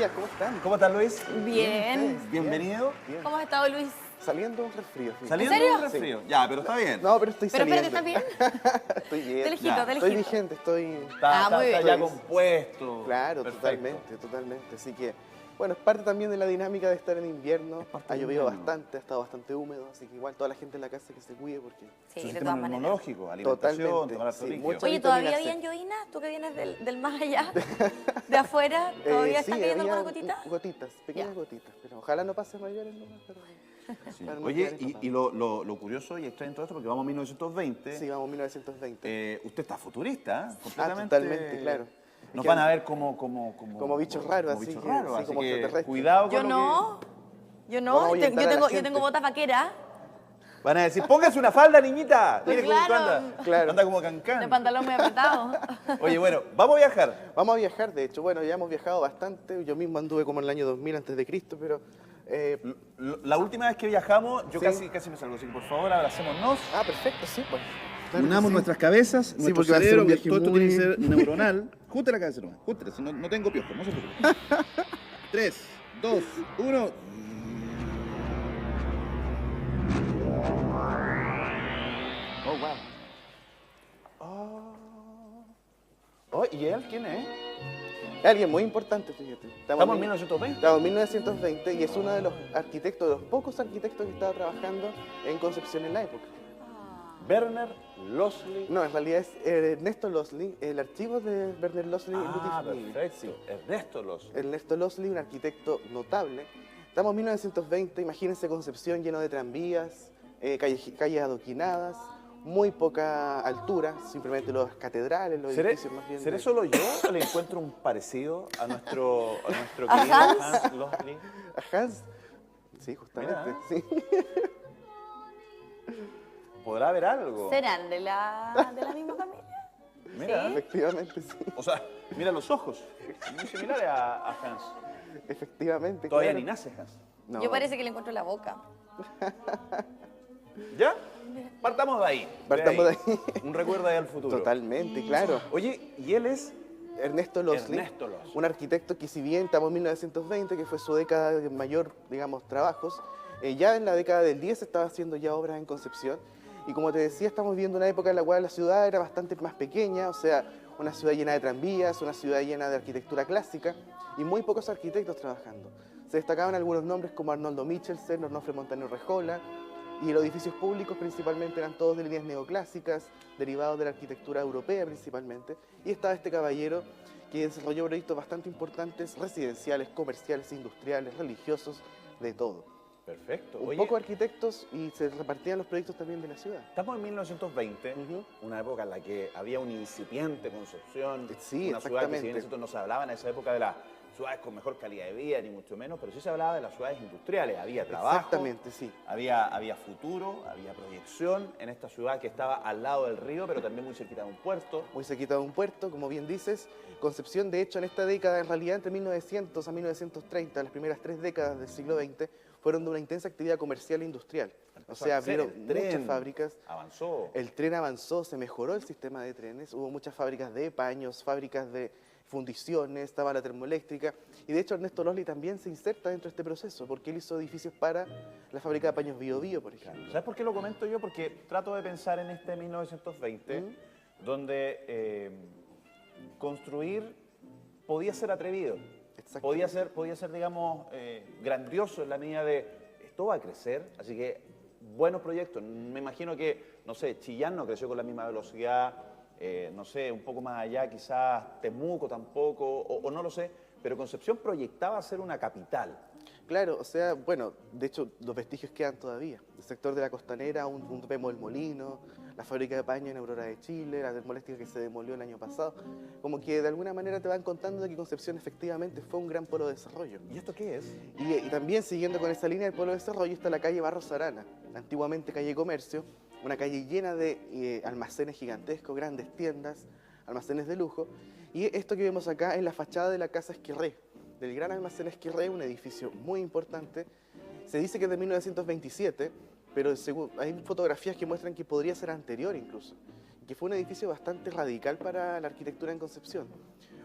días, ¿cómo están? ¿Cómo estás, Luis? Bien. Bienvenido. Bien. ¿Cómo has estado, Luis? Saliendo un resfrío. fíjate. ¿Saliendo ¿En serio? de un resfrío? Ya, pero está bien. No, pero estoy Pero saliendo. espérate, ¿estás bien? Estoy bien. De lejito, Ya. de Estoy lejito. vigente, estoy... Está muy bien. ya compuesto. Claro, Perfecto. totalmente. Así que, bueno, es parte también de la dinámica de estar en invierno. parte Ha del llovido invierno. bastante, ha estado bastante húmedo, así que igual toda la gente en la casa que se cuide porque... Sí, Su de sistema todas maneras. inmunológico, alimentación, Totalmente, tomar sí, harto líquido. mucho. Oye, ¿todavía vitamina C. habían llovinas? ¿Tú que vienes del más allá? ¿De afuera? ¿Todavía sí, está cayendo había alguna gotita? gotitas, pequeñas Ya. gotitas. Pero ojalá no pase mayores nomás, pero... Sí. para no Oye, quedar empapado. y lo curioso y extraño en todo esto, porque vamos a 1920, Sí, vamos 1920. usted está futurista, ¿eh? Completamente. Totalmente, claro. Nos Es que van a ver como bichos raros, como así bichos que- raros, sí, así como que extraterrestres. cuidado con Yo lo no. Yo Vamos a no. ahuyentar a la Yo gente. tengo botas vaqueras que... Van a decir, póngase una falda, niñita. Pues Mire cómo claro. anda. Claro. Anda como de cancán. pantalón muy apretado. Oye, bueno, vamos a viajar. Vamos a viajar, de hecho. Bueno, ya hemos viajado bastante. Yo mismo anduve como en el año 2000 antes de Cristo, pero... La última vez que viajamos, yo Sí. casi me salgo, así que por favor abracémonos. perfecto, sí, pues. Claro que Unamos sí. nuestras cabezas, Sí, nuestro porque va a ser cerebro, un que viaje todo esto tiene que muy- ser neuronal. Junte la cabeza nomás, júntela, si no tengo piojo, no se preocupe. 3, 2, 1. Oh, wow. Oh, ¿y él quién es? Es alguien muy importante, fíjate. Estamos en 1920. Estamos en 1920 y es uno de los arquitectos, de los pocos arquitectos que estaba trabajando en Concepción en la época. Werner Losley. No, en realidad es Ernesto Losley, el archivo de Werner Losley. Ah, Ludwig Fliegel. perfecto. Ernesto Losley. Ernesto Losley, un arquitecto notable. Estamos en 1920, imagínense Concepción lleno de tranvías, calles adoquinadas, muy poca altura, simplemente las catedrales, los ¿Seré, edificios más bien. ¿seré de- solo yo o le encuentro un parecido a nuestro ¿A querido Hans? Hans Losley? ¿A Hans? Sí, justamente, Mira. sí. ¿Podrá haber algo? ¿Serán de la misma familia? Mira, ¿Sí? Efectivamente, sí. o sea, mira los ojos, muy similares a Hans. Efectivamente, Todavía claro. ni nace Hans. No. Yo parece que le encuentro la boca. ¿Ya? Partamos de ahí. Partamos de ahí. Un recuerdo ahí al futuro. Totalmente, claro. Oye, ¿y él es? Ernesto Losley, Ernesto Losley. un arquitecto que si bien estamos en 1920, que fue su década de mayor, digamos, trabajos, ya en la década del 10 se estaba haciendo ya obras en Concepción. Y como te decía, estamos viviendo una época en la cual la ciudad era bastante más pequeña, o sea, una ciudad llena de tranvías, una ciudad llena de arquitectura clásica y muy pocos arquitectos trabajando. Se destacaban algunos nombres como Arnoldo Michelsen, Onofre Montaño Rejola, y los edificios públicos principalmente eran todos de líneas neoclásicas, derivados de la arquitectura europea principalmente, y estaba este caballero que desarrolló proyectos bastante importantes, residenciales, comerciales, industriales, religiosos, de todo. Perfecto. Un Oye, poco arquitectos y se repartían los proyectos también de la ciudad. estamos en 1920, Ujú. una época en la que había una incipiente Concepción, Sí, una ciudad que si exactamente. bien nosotros no se hablaba en esa época de las ciudades con mejor calidad de vida, ni mucho menos, pero sí se hablaba de las ciudades industriales. Había trabajo, Exactamente, sí. había futuro, había proyección en esta ciudad que estaba al lado del río, pero también muy cerquita de un puerto. Muy cerquita de un puerto, como bien dices. Concepción, de hecho, en esta década, en realidad entre 1900 a 1930, las primeras 3 décadas del siglo XX, fueron de una intensa actividad comercial e industrial. O sea, Empezó a crecer abrieron el tren, muchas fábricas. Avanzó. El tren avanzó, se mejoró el sistema de trenes, hubo muchas fábricas de paños, fábricas de fundiciones, estaba la termoeléctrica. Y de hecho Ernesto Losley también se inserta dentro de este proceso, porque él hizo edificios para la fábrica de paños Bio Bio, por ejemplo. ¿Sabes por qué lo comento yo? Porque trato de pensar en este 1920, donde construir podía ser atrevido, Exactamente. podía ser digamos, grandioso en la medida de esto va a crecer, así que buenos proyectos. Me imagino que, no sé, Chillán no creció con la misma velocidad, no sé, un poco más allá quizás Temuco tampoco, o no lo sé, pero Concepción proyectaba ser una capital. Claro, o sea, bueno, de hecho los vestigios quedan todavía. El sector de la costanera, un vemos el molino, la fábrica de paño en Aurora de Chile, la termoeléctrica que se demolió el año pasado. Como que de alguna manera te van contando de que Concepción efectivamente fue un gran polo de desarrollo. ¿Y esto qué es? Y también siguiendo con esa línea del polo de desarrollo está la calle Barros Arana, antiguamente calle Comercio, una calle llena de almacenes gigantescos, grandes tiendas, almacenes de lujo. Y esto que vemos acá es la fachada de la Casa Esquirré, del Gran Almacén Esquirré, un edificio muy importante. Se dice que es de 1927, pero hay fotografías que muestran que podría ser anterior incluso, que fue un edificio bastante radical para la arquitectura en Concepción.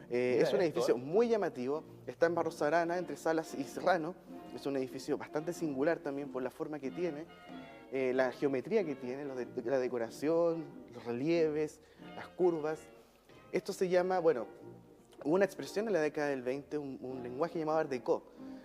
Es un esto, edificio muy llamativo, está en Barros Arana, entre Salas y Serrano. Es un edificio bastante singular también por la forma que tiene, la geometría que tiene, la decoración, los relieves, las curvas. Esto se llama, bueno, hubo una expresión en la década del 20, un lenguaje llamado Art Deco,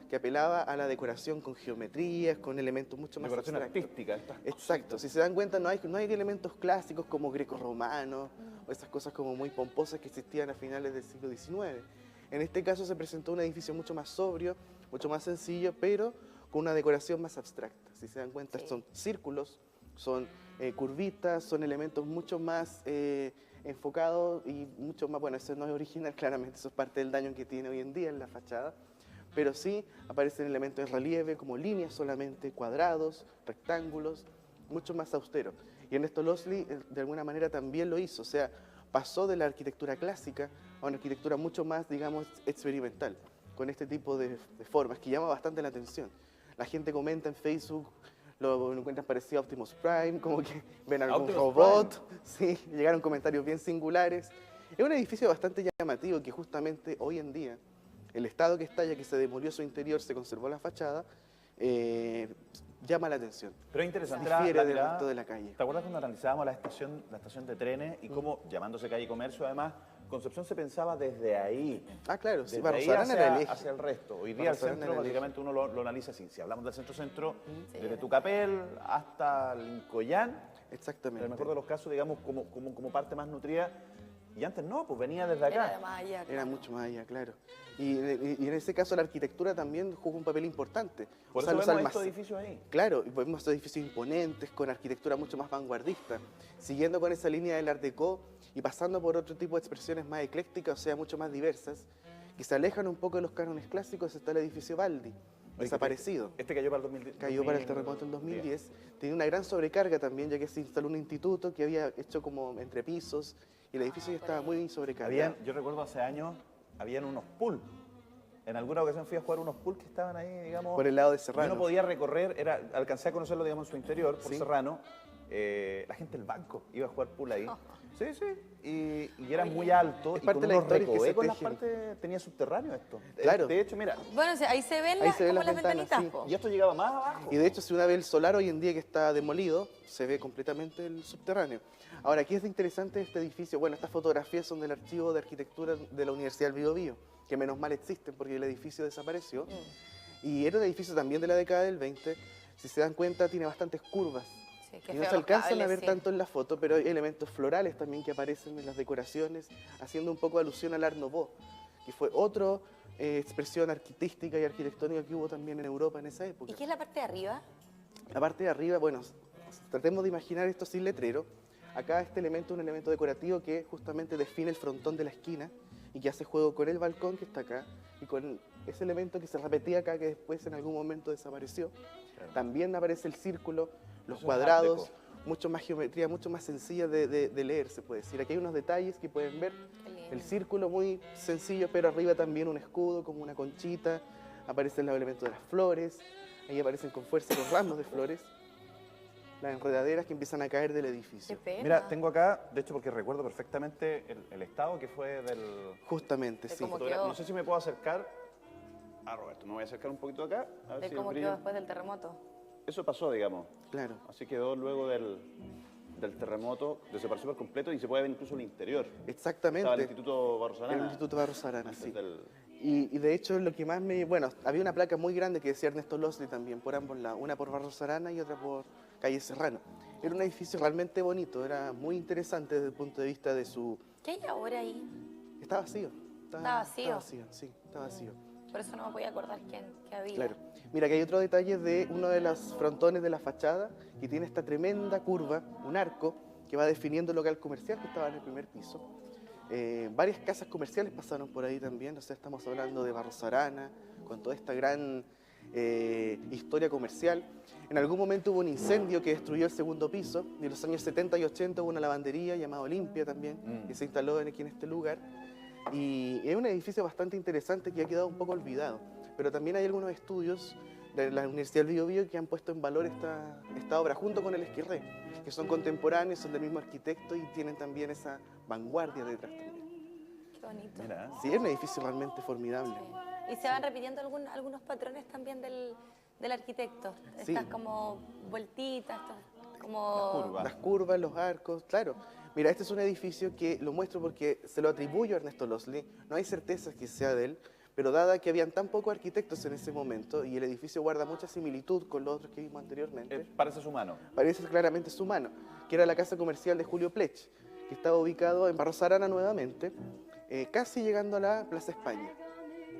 que apelaba a la decoración con geometrías, con elementos mucho más Decoración abstractos. artística. Estas Exacto, si se dan cuenta no hay elementos clásicos como greco-romanos o esas cosas como muy pomposas que existían a finales del siglo XIX. En este caso se presentó un edificio mucho más sobrio, mucho más sencillo, pero con una decoración más abstracta. Si se dan cuenta son círculos, son curvitas, son elementos mucho más enfocados y mucho más, bueno, eso no es original claramente, eso es parte del daño que tiene hoy en día en la fachada, pero sí aparecen elementos de relieve como líneas solamente, cuadrados, rectángulos, mucho más austero. Y Ernesto Losli de alguna manera también lo hizo, o sea, pasó de la arquitectura clásica a una arquitectura mucho más, digamos, experimental, con este tipo de formas que llama bastante la atención. La gente comenta en Facebook, lo encuentran parecido a Optimus Prime, como que ven algún Optimus robot, sí, llegaron comentarios bien singulares. Es un edificio bastante llamativo que justamente hoy en día, el estado que está, ya que se demolió su interior, se conservó la fachada, llama la atención. Pero es interesante Difiere la del mirada. resto de la calle. ¿Te acuerdas cuando analizábamos la estación de trenes y cómo, llamándose calle Comercio, además, Concepción se pensaba desde ahí? Ah, claro, sí, Desde Barros ahí Arana era el eje. hacia el resto. Hoy día el Barros Arana centro, era el eje. básicamente uno lo analiza así. Si hablamos del centro-centro, Sí. desde Tucapel hasta Lincoyán, en Exactamente. el mejor de los casos, digamos, como parte más nutrida. Y antes no, pues venía desde Era acá. de más allá, Era claro. mucho más allá, claro. Y en ese caso la arquitectura también jugó un papel importante. Por O sea, eso los vemos almac- estos edificios ahí. Claro, y vemos edificios imponentes, con arquitectura mucho más vanguardista, siguiendo con esa línea del Art Deco y pasando por otro tipo de expresiones más eclécticas, o sea, mucho más diversas, que se alejan un poco de los cánones clásicos. Está el edificio Baldi, desaparecido. Este cayó para el 2010. Cayó para el terremoto en 2010. Tenía una gran sobrecarga también, ya que se instaló un instituto que había hecho como entre pisos y el edificio ya estaba muy sobrecargado. Yo recuerdo hace años, habían unos pools. En alguna ocasión fui a jugar unos pools que estaban ahí, digamos. Por el lado de y Serrano. uno podía recorrer, alcancé a conocerlo, digamos, en su interior, por Sí. Serrano. La gente del banco iba a jugar pool ahí. Sí, sí. Y era Oye. muy alto. Es Y parte con de la unos historia que se recovecos en las tejen. partes, tenía subterráneo esto. Claro. De hecho, mira, Bueno, sí, ahí se ven, Ahí se ven como las las ventanas, ventanitas, sí. po. y esto llegaba más abajo. Y de hecho, si uno ve el solar hoy en día que está demolido, se ve completamente el subterráneo. Ahora, aquí es interesante este edificio. Bueno, estas fotografías son del archivo de arquitectura de la Universidad del Biobío, que menos mal existen porque el edificio desapareció. Y era un edificio también de la década del 20. Si se dan cuenta, tiene bastantes curvas. Sí, qué Y no feo se los alcanzan a cables, ver sí. tanto en la foto, pero hay elementos florales también que aparecen en las decoraciones, haciendo un poco alusión al Art Nouveau, que fue otra expresión artística y arquitectónica que hubo también en Europa en esa época. ¿Y qué es la parte de arriba? La parte de arriba, bueno, tratemos de imaginar esto sin letrero. Acá este elemento es un elemento decorativo que justamente define el frontón de la esquina y que hace juego con el balcón que está acá y con ese elemento que se repetía acá que después en algún momento desapareció. También aparece el círculo, los Eso es cuadrados, Art mucho más geometría, mucho más sencilla de leer, se puede decir. Aquí hay unos detalles que pueden ver. Qué lindo. El círculo muy sencillo, pero arriba también un escudo, como una conchita. Aparecen los elementos de las flores. Ahí aparecen con fuerza los ramos de flores. Las enredaderas que empiezan a caer del Qué edificio. pena. Mira, tengo acá, de hecho, porque recuerdo perfectamente el estado que fue del... Justamente, Es sí. como fotogra- quedó. No sé si me puedo acercar. Roberto, me voy a acercar un poquito acá. A ver De si cómo el quedó brillo- después del terremoto. Eso pasó, digamos. Claro. Así quedó luego del terremoto, desapareció por completo y se puede ver incluso el interior. Exactamente. Estaba el Instituto Barros El Arana. Instituto Barros Arana, antes sí. del- Y de hecho lo que más me... Bueno, había una placa muy grande que decía Ernesto Losli también, por ambos lados. Una por Barros Arana y otra por Calle Serrano. Era un edificio realmente bonito, era muy interesante desde el punto de vista de su... ¿Qué hay ahora ahí? Está vacío. ¿Está vacío? Está vacío, sí, está vacío. Por eso no me podía acordar qué había. Claro. Mira, que hay otro detalle de uno de los frontones de la fachada que tiene esta tremenda curva, un arco, que va definiendo el local comercial que estaba en el primer piso. Varias casas comerciales pasaron por ahí también, o sea, estamos hablando de Barros Arana, con toda esta gran historia comercial. En algún momento hubo un incendio que destruyó el segundo piso, y en los años 70 y 80 hubo una lavandería llamada Olimpia también, que se instaló aquí en este lugar. Y es un edificio bastante interesante que ha quedado un poco olvidado, pero también hay algunos estudios de la Universidad del Biobío que han puesto en valor esta obra junto con el Esquirré, que son contemporáneos, son del mismo arquitecto y tienen también esa vanguardia detrás también. Qué qué bonito. Mira, Sí, es un edificio realmente formidable. Sí. Y se van repitiendo algunos patrones también del arquitecto. Sí. Estas como vueltitas, estas como... las curvas. Las curvas, los arcos, claro. Mira, este es un edificio que lo muestro porque se lo atribuyo a Ernesto Losley. No hay certeza que sea de él, pero dada que habían tan pocos arquitectos en ese momento y el edificio guarda mucha similitud con los otros que vimos anteriormente, Parece su mano. parece claramente su mano, que era la casa comercial de Julio Plech, que estaba ubicado en Barros Arana nuevamente, casi llegando a la Plaza España.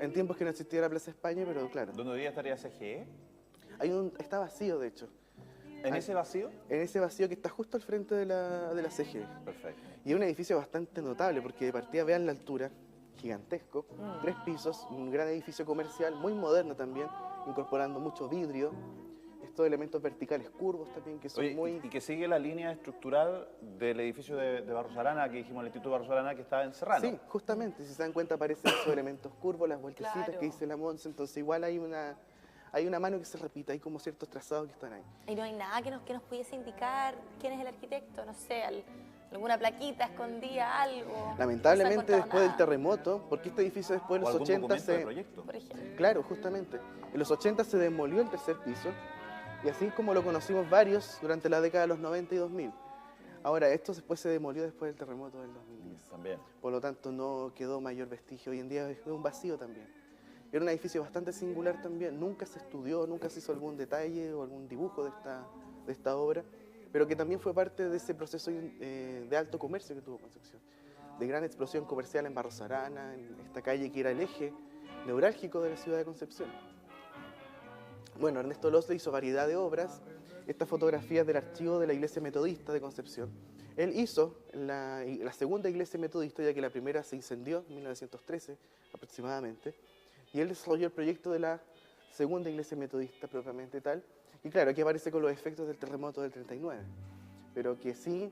En tiempos que no existía la Plaza España, pero claro, ¿Dónde hoy día estaría CGE? está vacío de hecho, ¿En ese vacío? en ese vacío que está justo al frente de la CGE. Perfecto. Y es un edificio bastante notable porque de partida vean la altura, gigantesco, 3 pisos, un gran edificio comercial, muy moderno también, incorporando mucho vidrio, estos elementos verticales curvos también que son Oye, muy... y que sigue la línea estructural del edificio de Barros Arana, que dijimos el Instituto Barros Arana, que estaba en Serrano. Sí, justamente, si se dan cuenta aparecen esos elementos curvos, las vueltecitas Claro. que dice la Monse, entonces igual hay una mano que se repite, hay como ciertos trazados que están ahí. Y no hay nada que nos pudiese indicar quién es el arquitecto, no sé, alguna plaquita escondida, algo. Lamentablemente No se ha después del encontrado nada, terremoto, porque este edificio después de O los algún 80 documento de se... proyecto. por ejemplo. Claro, justamente. En los 80 se demolió el tercer piso y así como lo conocimos varios durante la década de los 90 y 2000. Ahora, esto después se demolió después del terremoto del 2010. También. Por lo tanto, no quedó mayor vestigio. Hoy en día es un vacío también. Era un edificio bastante singular también. Nunca se estudió, nunca se hizo algún detalle o algún dibujo de esta obra, pero que también fue parte de ese proceso de alto comercio que tuvo Concepción. De gran explosión comercial en Barros Arana, en esta calle que era el eje neurálgico de la ciudad de Concepción. Bueno, Ernesto Losley hizo variedad de obras. Estas fotografías del archivo de la Iglesia Metodista de Concepción. Él hizo la segunda iglesia metodista, ya que la primera se incendió en 1913 aproximadamente, y él desarrolló el proyecto de la segunda iglesia metodista propiamente tal. Y claro, aquí aparece con los efectos del terremoto del 39, pero que sí,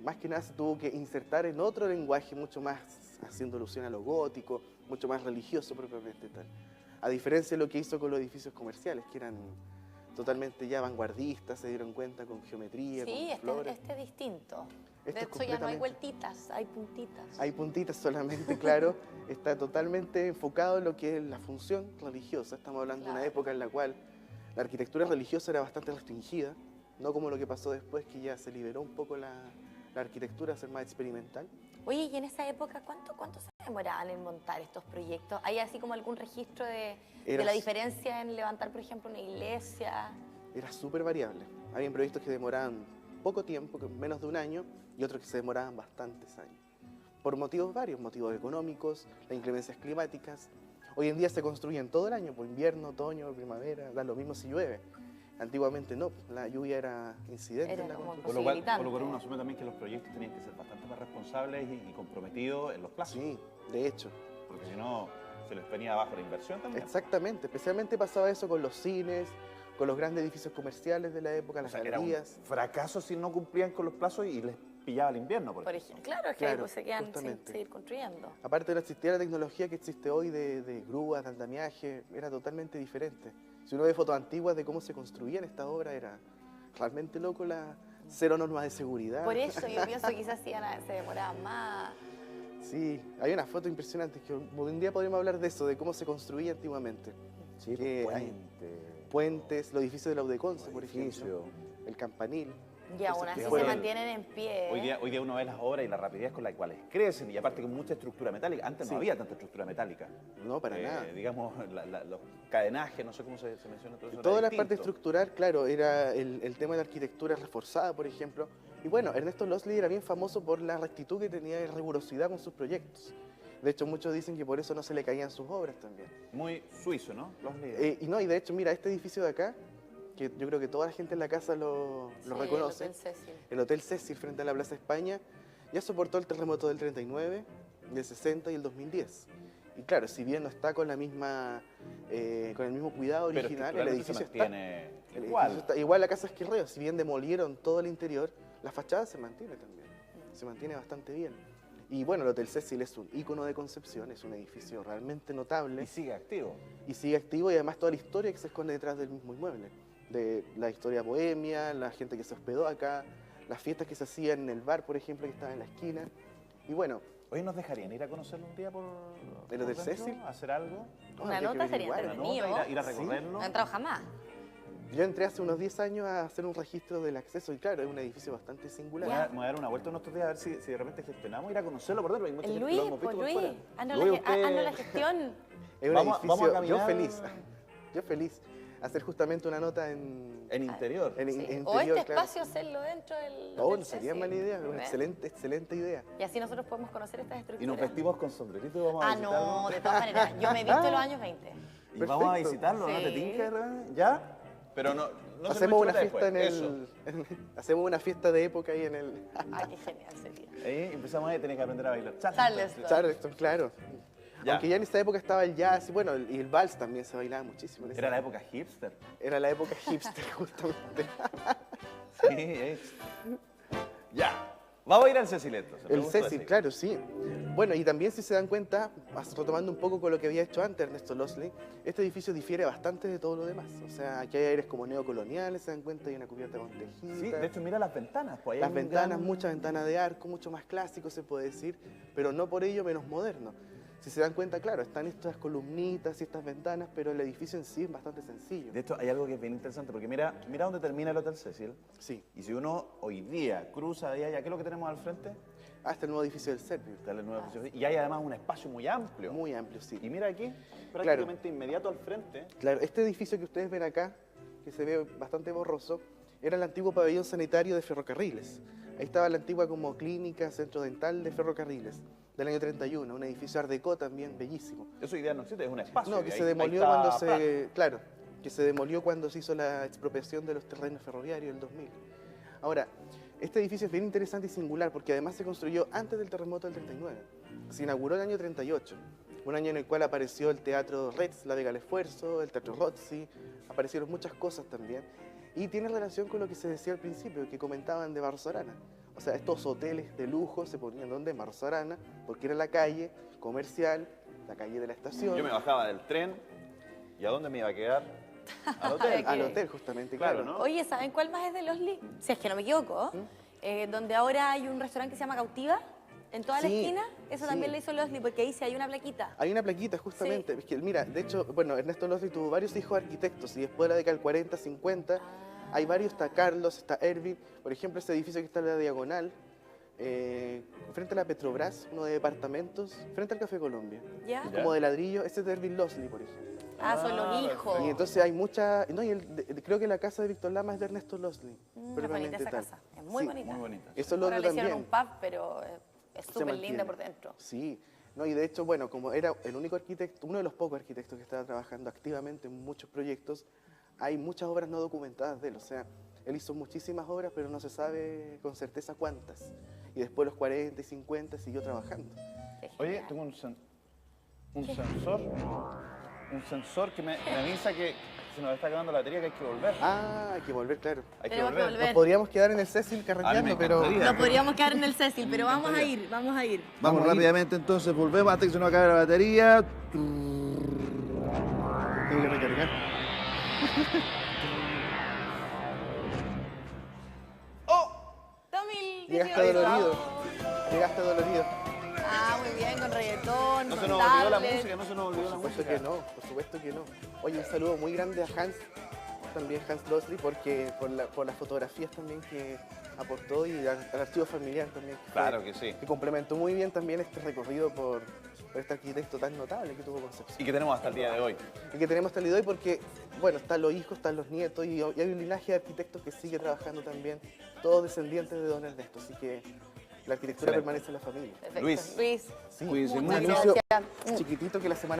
más que nada se tuvo que insertar en otro lenguaje mucho más, haciendo alusión a lo gótico, mucho más religioso propiamente tal. A diferencia de lo que hizo con los edificios comerciales, que eran totalmente ya vanguardistas, se dieron cuenta con geometría, Sí, con flores. este es distinto. Este De es hecho, ya no hay completamente- vueltitas, hay puntitas. Hay puntitas solamente, claro, está totalmente enfocado en lo que es la función religiosa. Estamos hablando de una Claro. época en la cual la arquitectura religiosa era bastante restringida, no como lo que pasó después, que ya se liberó un poco la arquitectura a ser más experimental. Oye, y en esa época, ¿cuánto se demoraban en montar estos proyectos? ¿Hay así como algún registro de Era la s- diferencia en levantar, por ejemplo, una iglesia? Era súper variable. Había proyectos que demoraban poco tiempo, menos de un año, y otros que se demoraban bastantes años. Por motivos varios, motivos económicos, las inclemencias climáticas. Hoy en día se construyen todo el año, por invierno, otoño, primavera, da lo mismo si llueve. Antiguamente no, la lluvia era incidente Era en la como construcción. Por lo cual uno asume también que los proyectos tenían que ser bastante más responsables y comprometidos en los plazos. Sí, de hecho. Porque si no, se les venía abajo la inversión también. Exactamente, especialmente pasaba eso con los cines, con los grandes edificios comerciales de la época, O las sea, era un galerías. fracaso si no cumplían con los plazos y les pillaba el invierno, por Por ejemplo. ejemplo, claro, es que ahí Claro, pues se quedan sin justamente. seguir construyendo. Aparte no existía la tecnología que existe hoy de grúas, de andamiaje, era totalmente diferente. Si uno ve fotos antiguas de cómo se construían estas obras, era realmente loco la cero normas de seguridad. Por eso yo pienso que quizás se demoraban más. Sí, hay una foto impresionante que un día podríamos hablar de eso, de cómo se construía antiguamente. Sí, Que hay puentes, los edificios de la UDECONCE, por ejemplo, el campanil. Y aún así se bueno, mantienen en pie. Hoy día uno ve las obras y la rapidez con la cuales crecen y aparte con mucha estructura metálica. Antes Sí. no había tanta estructura metálica. No, para nada. Digamos, los cadenajes, no sé cómo se menciona todo eso. era Toda la parte distinto. estructural, claro, era el tema de la arquitectura reforzada, por ejemplo. Y bueno, Ernesto Losley era bien famoso por la rectitud que tenía y rigurosidad con sus proyectos. De hecho, muchos dicen que por eso no se le caían sus obras también. Muy suizo, ¿no? Los líderes. Y de hecho, mira, este edificio de acá, que yo creo que toda la gente en la casa lo Sí, reconoce, el Hotel Cecil. el Hotel Cecil frente a la Plaza España, ya soportó el terremoto del 39, del 60 y el 2010. Y claro, si bien no está con la misma, con el mismo cuidado Pero original, el estructuralmente se edificio está. mantiene El igual. edificio está igual la Casa Esquirreo, si bien demolieron todo el interior, la fachada se mantiene también, se mantiene bastante bien. Y bueno, el Hotel Cecil es un ícono de Concepción, es un edificio realmente notable Y sigue activo. y sigue activo y además toda la historia que se esconde detrás del mismo inmueble, de la historia bohemia, la gente que se hospedó acá, las fiestas que se hacían en el bar, por ejemplo, que estaba en la esquina. Y bueno, Oye, ¿nos dejarían ir a conocerlo un día por ¿Pero del dentro? Cecil? ¿Hacer algo? Una habría que nota sería averiguar. ¿Una entretenido. nota? ¿Ir a Sí. recorrerlo? No he entrado jamás. Yo entré hace unos 10 años a hacer un registro del acceso y claro, es un edificio bastante singular. Me voy a dar una vuelta en estos días a ver si de repente gestionamos ir a conocerlo por dentro. Hay mucha El gente que Luis, lo hemos visto pues por Luis, fuera. haznos Luis, usted- la gestión. Es un Vamos a edificio, caminar. yo feliz, hacer justamente una nota en interior. en Sí. interior, O este claro. espacio hacerlo dentro del. No, del no sería Cecil. mala idea, una ¿Ves? excelente idea. Y así nosotros podemos conocer estas estructuras. Y nos vestimos con sombrerito y vamos a Ah, visitarlo. no, de todas maneras. Yo me he visto en los años 20. Y vamos a Perfecto. visitarlo, ¿no? ¿Te Sí. tinca de repente? ¿Ya? Pero no se Hacemos me una chuleta fiesta después. hacemos una fiesta de época ahí en el Ah, qué genial sería. Ahí empezamos a tener que aprender a bailar. Charleston. Charleston, claro. Ya. Aunque ya en esa época estaba el jazz y bueno, y el vals también se bailaba muchísimo. en esa Era la época hipster. Era la época hipster, justamente. Sí, Ya. Vamos a ir al Cecil entonces. me El gustó Cecil, ese. claro, sí. Bueno, y también si se dan cuenta, retomando un poco con lo que había hecho antes Ernesto Losley, este edificio difiere bastante de todo lo demás. O sea, aquí hay aires como neocoloniales, se dan cuenta, hay una cubierta con tejidos. Sí, de hecho, mira las ventanas. Pues, ahí Las hay un ventanas, gran- muchas ventanas de arco, mucho más clásico se puede decir, pero no por ello menos moderno. Si se dan cuenta, claro, están estas columnitas y estas ventanas, pero el edificio en sí es bastante sencillo. De hecho, hay algo que es bien interesante, porque mira dónde termina el Hotel Cecil. Sí. Y si uno hoy día cruza de allá, ¿qué es lo que tenemos al frente? Hasta el nuevo edificio del Servio. Está el nuevo edificio. Y hay además un espacio muy amplio. Muy amplio, sí. Y mira aquí, prácticamente inmediato al frente. Claro, este edificio que ustedes ven acá, que se ve bastante borroso, era el antiguo pabellón sanitario de ferrocarriles. Ahí estaba la antigua como clínica, centro dental de ferrocarriles, del año 31, un edificio art déco también bellísimo. Eso hoy día no existe, es un espacio. No, que ahí- se ahí demolió está cuando Prat. claro, que se demolió cuando se hizo la expropiación de los terrenos ferroviarios en el 2000. Ahora, este edificio es bien interesante y singular porque además se construyó antes del terremoto del 39. Se inauguró el año 38, un año en el cual apareció el Teatro Retz, La Vega al Esfuerzo, el Teatro Rozzi, aparecieron muchas cosas también. Y tiene relación con lo que se decía al principio, que comentaban de Barros Arana. O sea, estos hoteles de lujo se ponían donde en Barros Arana, porque era la calle comercial, la calle de la estación. Yo me bajaba del tren, ¿y a dónde me iba a quedar? Al hotel. Al hotel, justamente, Claro, claro. ¿no? Oye, ¿saben cuál más es de Losley? Si es que no me equivoco. Donde ahora hay un restaurante que se llama Cautiva, en toda la Sí, esquina. Eso sí. también le hizo Losley, porque ahí sí hay una plaquita. Hay una plaquita justamente, es que mira, de hecho, bueno, Ernesto Losley tuvo varios hijos arquitectos y después de la década del 40, 50, hay varios, está Carlos, está Erwin, por ejemplo, este edificio que está en la diagonal, frente a la Petrobras, uno de departamentos, frente al Café Colombia, ¿Ya? Ya. como de ladrillo, este es de Erwin Losley, por ejemplo. Ah, son Ah, los hijos. Y entonces hay mucha, no, y creo que la casa de Víctor Lama es de Ernesto Losley. Es bonita propiamente esa tal. casa. Es muy Sí, bonita. Muy bonita. Eso es lo Ahora otro le hicieron también. un pub, pero es Se súper mantiene. linda por dentro. Sí, no, y de hecho, bueno, como era el único arquitecto, uno de los pocos arquitectos que estaba trabajando activamente en muchos proyectos, hay muchas obras no documentadas de él. O sea, él hizo muchísimas obras, pero no se sabe con certeza cuántas. Y después los 40 y 50 siguió trabajando. Qué Oye, genial. tengo un sensor que me avisa que se nos está acabando la batería, que hay que volver. Ah, hay que volver, claro. Hay que tenemos que volver. volver. Nos podríamos quedar en el Cecil A mí carreteando, me pero... encantaría. Nos podríamos quedar en el Cecil, pero vamos a ir, vamos a ir. Vamos Vamos a ir. rápidamente entonces, volvemos antes que se nos acabe la batería. Tengo que recargar. Llegaste 2018. dolorido. Llegaste dolorido. Ah, muy bien, con reggaetón, No se con nos olvidó la tablet. música, no se nos olvidó Por la supuesto música. que no, por supuesto que no. Oye, un saludo muy grande a Hans, también Hans Losley, porque por las fotografías también que aportó y al archivo familiar también. Claro que sí. Que complementó muy bien también este recorrido por este arquitecto tan notable que tuvo Concepción. Y que tenemos hasta el día de hoy. Y que tenemos hasta el día de hoy porque, bueno, están los hijos, están los nietos y hay un linaje de arquitectos que sigue trabajando también, todos descendientes de don Ernesto, así que la arquitectura Excelente. permanece en la familia. Perfecto. Luis. Luis, Sí, Cuídense un muchas mucho. anuncio gracias. chiquitito que la semana